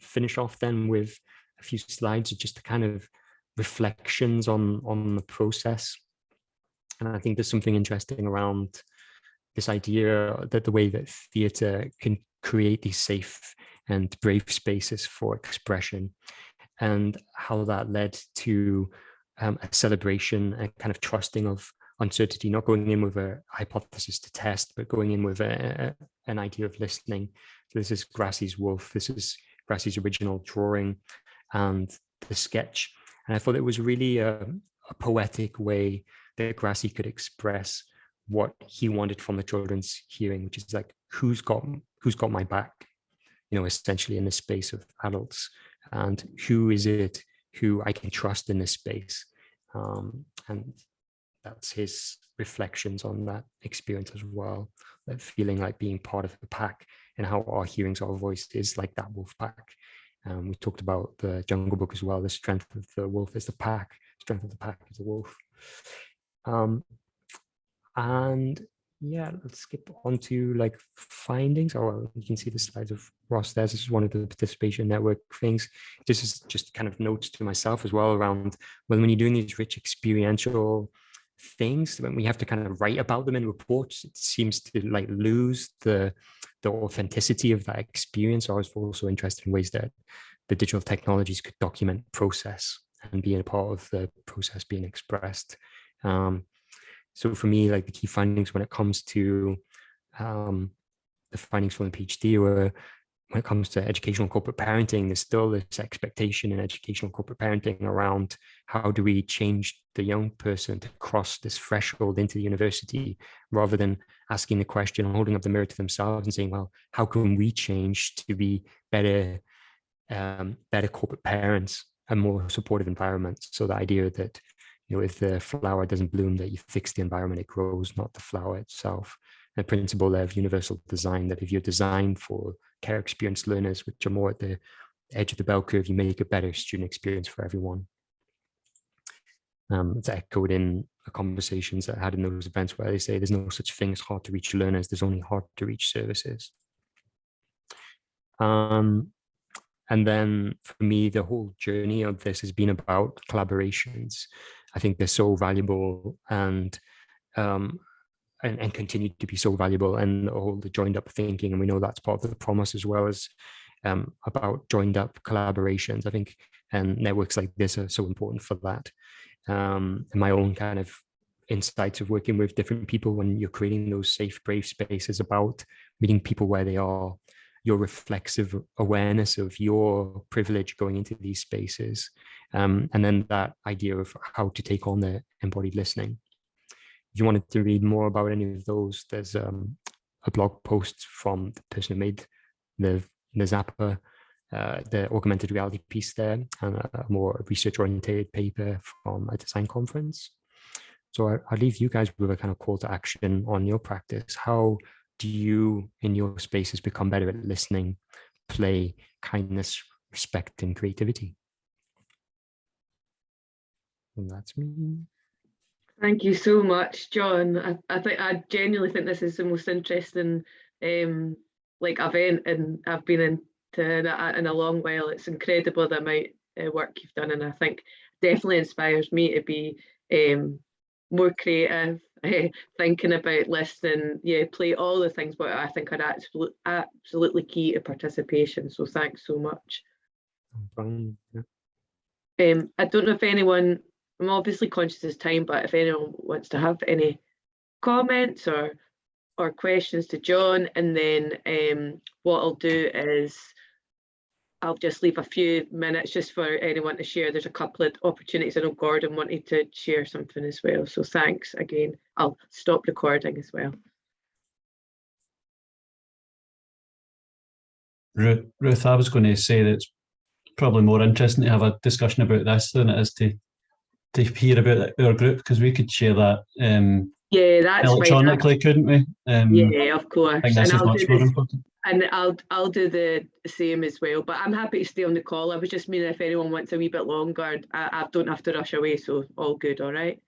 finish off then with a few slides of just the kind of reflections on the process. And I think there's something interesting around this idea that the way that theatre can create these safe and brave spaces for expression, and how that led to a celebration, a kind of trusting of uncertainty, not going in with a hypothesis to test, but going in with an idea of listening. So this is Grassie's wolf. This is Grassie's original drawing and the sketch. And I thought it was really a poetic way that Grassie could express what he wanted from the children's hearing, which is like, who's got my back, essentially in the space of adults, and who is it who I can trust in this space. And that's his reflections on that experience as well, that feeling like being part of the pack, and how Our Hearing's Our Voice is like that wolf pack. We talked about the Jungle Book as well. The strength of the wolf is the pack, strength of the pack is the wolf. And yeah, let's skip on to like findings. Oh, you can see the slides of Ross there. This is one of the participation network things. This is just kind of notes to myself as well around, well, when you're doing these rich experiential things, when we have to kind of write about them in reports, it seems to like lose the authenticity of that experience. I was also interested in ways that the digital technologies could document process and be a part of the process being expressed. So for me, like the key findings when it comes to the findings from the PhD were, when it comes to educational corporate parenting, there's still this expectation in educational corporate parenting around how do we change the young person to cross this threshold into the university, rather than asking the question, holding up the mirror to themselves and saying, well, how can we change to be better corporate parents and more supportive environments? So the idea that, you know, if the flower doesn't bloom, that you fix the environment it grows, not the flower itself. The principle of universal design, that if you're designed for care experienced learners, which are more at the edge of the bell curve, you make a better student experience for everyone. It's echoed in the conversations that I had in those events where they say there's no such thing as hard to reach learners, there's only hard to reach services. And then for me, the whole journey of this has been about collaborations. I think they're so valuable and continue to be so valuable, and all the joined up thinking. And we know that's part of the promise as well as about joined up collaborations. I think and networks like this are so important for that. And my own kind of insights of working with different people when you're creating those safe, brave spaces about meeting people where they are, your reflexive awareness of your privilege going into these spaces. And then that idea of how to take on the embodied listening. If you wanted to read more about any of those, there's a blog post from the person who made the Zapper, the augmented reality piece there, and a more research-oriented paper from a design conference. So I'll leave you guys with a kind of call to action on your practice. How do you, in your spaces, become better at listening, play, kindness, respect, and creativity? And that's me. Thank you so much, John. I genuinely think this is the most interesting like event, and I've been into in a long while. It's incredible the amount of work you've done, and I think definitely inspires me to be more creative, thinking about listening, play, all the things, but I think are absolutely key to participation. So thanks so much. Yeah. I don't know if anyone, I'm obviously conscious of time, but if anyone wants to have any comments or questions to John, and then what I'll do is I'll just leave a few minutes just for anyone to share. There's a couple of opportunities. I know Gordon wanted to share something as well. So thanks again. I'll stop recording as well. Ruth, I was going to say that it's probably more interesting to have a discussion about this than it is to hear about our group, because we could share that that's electronically, right. Couldn't we? Yeah, of course. I think this is much more important. And I'll do the same as well, but I'm happy to stay on the call. I was just meaning if anyone wants a wee bit longer, I don't have to rush away, so all good, all right?